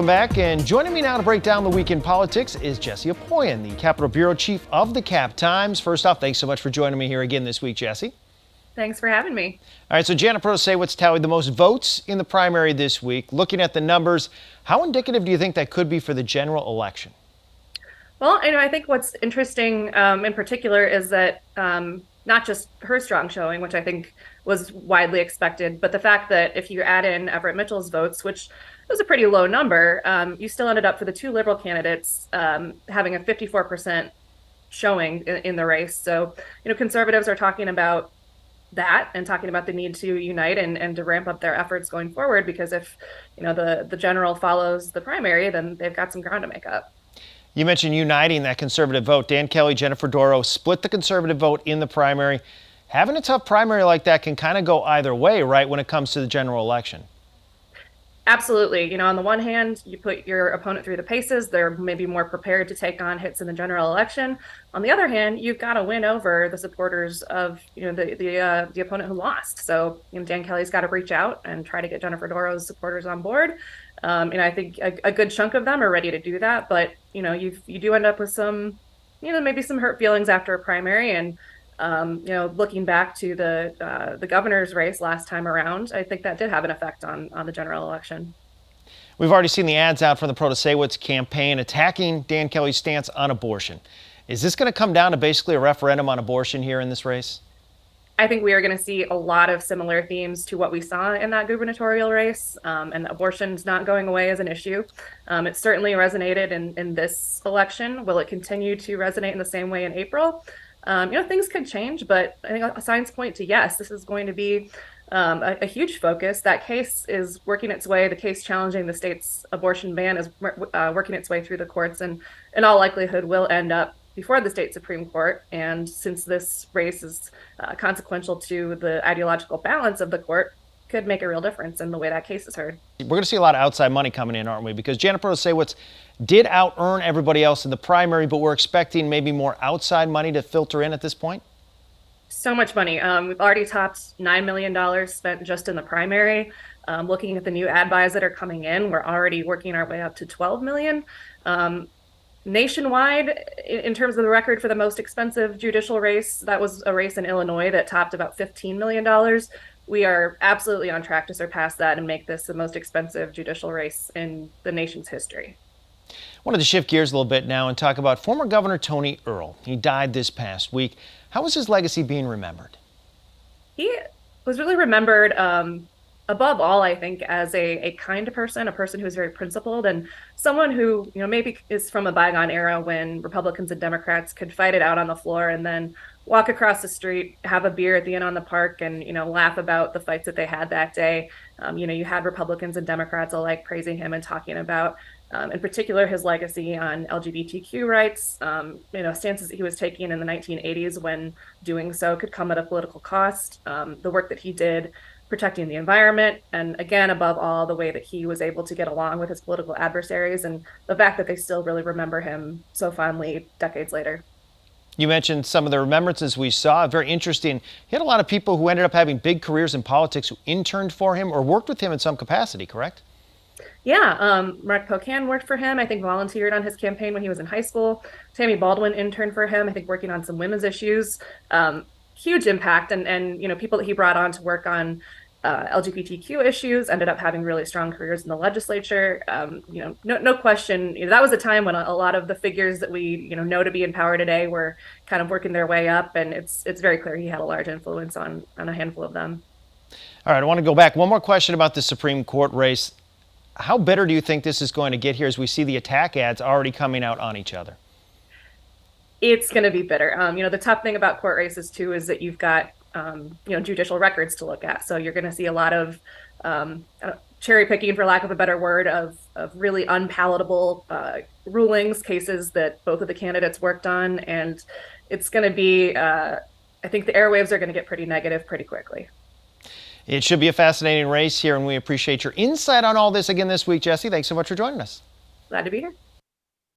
Welcome back, and joining me now to break down the week in politics is Jessie Opoien, the Capitol Bureau Chief of the Cap Times. First off, thanks so much for joining me here again this week, Jessie. Thanks for having me. All right, so Janet Protasiewicz tallied the most votes in the primary this week. Looking at the numbers, how indicative do you think that could be for the general election? Well, I think what's interesting in particular is that not just her strong showing, which I think was widely expected, but the fact that if you add in Everett Mitchell's votes, which was a pretty low number, you still ended up for the two Liberal candidates having a 54% showing in the race. So, conservatives are talking about that and talking about the need to unite and to ramp up their efforts going forward, because if, the general follows the primary, then they've got some ground to make up. You mentioned uniting that conservative vote. Dan Kelly, Jennifer Doro split the conservative vote in the primary. Having a tough primary like that can kind of go either way, right, when it comes to the general election? Absolutely. On the one hand, you put your opponent through the paces. They're maybe more prepared to take on hits in the general election. On the other hand, you've got to win over the supporters of, the opponent who lost. So, Dan Kelly's got to reach out and try to get Jennifer Doro's supporters on board. And I think a good chunk of them are ready to do that. But, you do end up with some, maybe some hurt feelings after a primary. And looking back to the governor's race last time around, I think that did have an effect on the general election. We've already seen the ads out from the Protasiewicz campaign attacking Dan Kelly's stance on abortion. Is this going to come down to basically a referendum on abortion here in this race? I think we are going to see a lot of similar themes to what we saw in that gubernatorial race, and abortion's not going away as an issue. It certainly resonated in this election. Will it continue to resonate in the same way in April? Things could change, but I think signs point to yes, this is going to be a huge focus. That case is working its way. The case challenging the state's abortion ban is working its way through the courts, and in all likelihood will end up before the state Supreme Court. And since this race is consequential to the ideological balance of the court, could make a real difference in the way that case is heard. We're going to see a lot of outside money coming in, aren't we? Because Janet Protasiewicz did out-earn everybody else in the primary, but we're expecting maybe more outside money to filter in at this point? So much money. We've already topped $9 million spent just in the primary. Looking at the new ad buys that are coming in, we're already working our way up to $12 million. Nationwide, in terms of the record for the most expensive judicial race, that was a race in Illinois that topped about $15 million. We are absolutely on track to surpass that and make this the most expensive judicial race in the nation's history. I wanted to shift gears a little bit now and talk about former Governor Tony Earl. He died this past week. How is his legacy being remembered? He was really remembered above all, I think, as a kind person, a person who is very principled, and someone who, maybe is from a bygone era when Republicans and Democrats could fight it out on the floor and then walk across the street, have a beer at the Inn on the Park, and, laugh about the fights that they had that day. You had Republicans and Democrats alike praising him and talking about, in particular, his legacy on LGBTQ rights, stances that he was taking in the 1980s when doing so could come at a political cost, the work that he did protecting the environment, and again, above all, the way that he was able to get along with his political adversaries, and the fact that they still really remember him so fondly decades later. You mentioned some of the remembrances we saw. Very interesting. He had a lot of people who ended up having big careers in politics who interned for him or worked with him in some capacity, correct? Yeah, Mark Pocan worked for him, I think volunteered on his campaign when he was in high school. Tammy Baldwin interned for him, I think working on some women's issues. Huge impact, and people that he brought on to work on LGBTQ issues ended up having really strong careers in the legislature. No question, that was a time when a lot of the figures that we know to be in power today were kind of working their way up, and it's very clear he had a large influence on a handful of them. All right, I want to go back. One more question about the Supreme Court race. How bitter do you think this is going to get here as we see the attack ads already coming out on each other? It's going to be bitter. The tough thing about court races too is that you've got judicial records to look at. So you're going to see a lot of cherry picking, for lack of a better word, of really unpalatable rulings, cases that both of the candidates worked on, and it's going to be. I think the airwaves are going to get pretty negative pretty quickly. It should be a fascinating race here, and we appreciate your insight on all this again this week, Jessie. Thanks so much for joining us. Glad to be here.